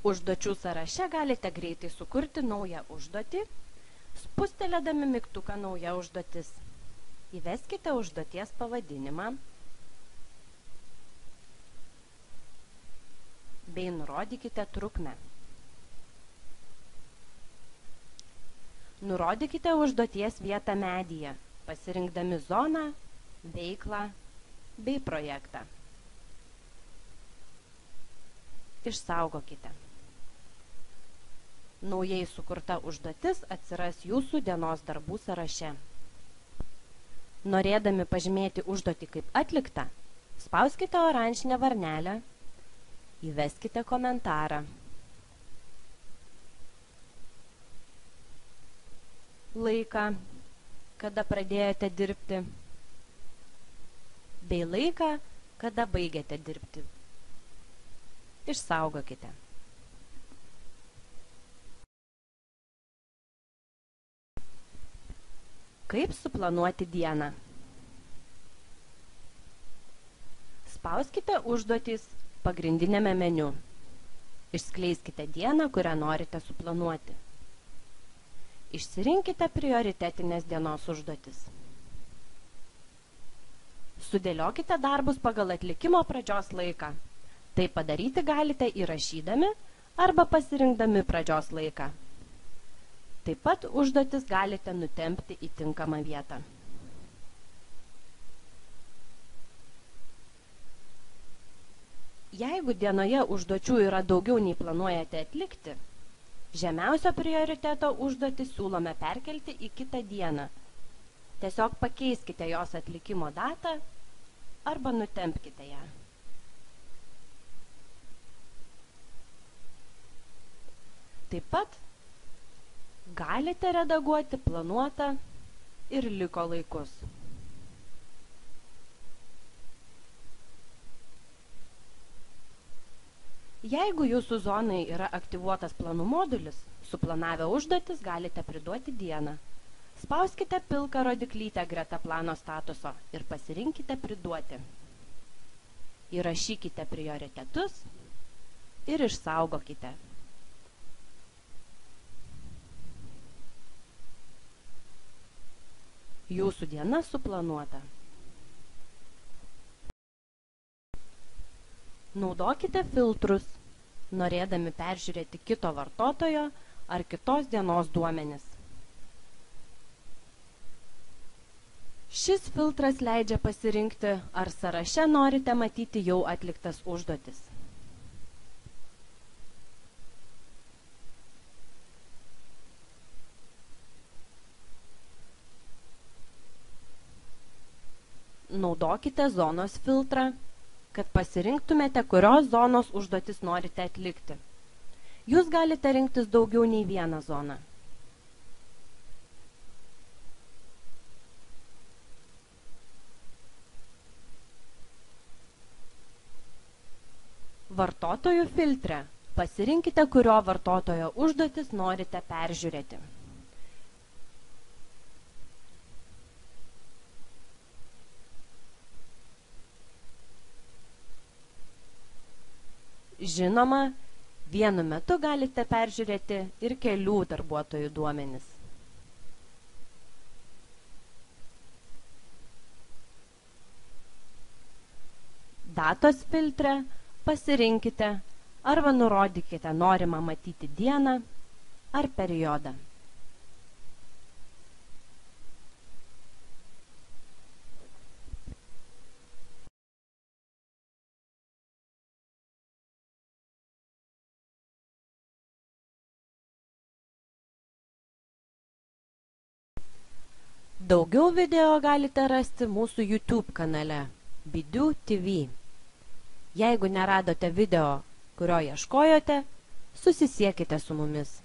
Užduočių sąraše galite greitai sukurti naują užduotį, spustelėdami mygtuką nauja užduotis. Įveskite užduoties pavadinimą bei nurodykite trukmę. Nurodykite užduoties vietą medyje, pasirinkdami zoną, veiklą bei projektą. Išsaugokite. Naujai sukurta užduotis atsiras jūsų dienos darbų sąraše. Norėdami pažymėti užduotį kaip atliktą, spauskite oranžinę varnelę, įveskite komentarą. Laiką, kada pradėjote dirbti, bei laiką, kada baigėte dirbti. Išsaugokite. Kaip suplanuoti dieną? Spauskite užduotys pagrindinėme meniu. Išskleiskite dieną, kurią norite suplanuoti. Išsirinkite prioritetinės dienos užduotis. Sudėliokite darbus pagal atlikimo pradžios laiką. Tai padaryti galite įrašydami arba pasirinkdami pradžios laiką. Taip pat užduotis galite nutempti į tinkamą vietą. Jeigu dienoje užduočių yra daugiau nei planuojate atlikti, žemiausio prioriteto užduotį siūlome perkelti į kitą dieną. Tiesiog pakeiskite jos atlikimo datą arba nutempkite ją. Taip pat galite redaguoti planuotą ir liko laikus. Jeigu jūsų zonai yra aktyvuotas planų modulis, suplanavę užduotis galite priduoti dieną. Spauskite pilką rodiklytę greta plano statuso ir pasirinkite priduoti. Įrašykite prioritetus ir išsaugokite. Jūsų diena suplanuota. Naudokite filtrus, norėdami peržiūrėti kito vartotojo ar kitos dienos duomenis. Šis filtras leidžia pasirinkti, ar sąraše norite matyti jau atliktas užduotis. Naudokite zonos filtrą, kad pasirinktumėte, kurios zonos užduotis norite atlikti. Jūs galite rinktis daugiau nei vieną zoną. Vartotojų filtre pasirinkite, kurio vartotojo užduotis norite peržiūrėti. Žinoma, vienu metu galite peržiūrėti ir kelių darbuotojų duomenis. Datos filtre pasirinkite arba nurodykite norimą matyti dieną ar periodą. Daugiau video galite rasti mūsų YouTube kanale Bidu TV. Jeigu neradote video, kurio ieškojote, susisiekite su mumis.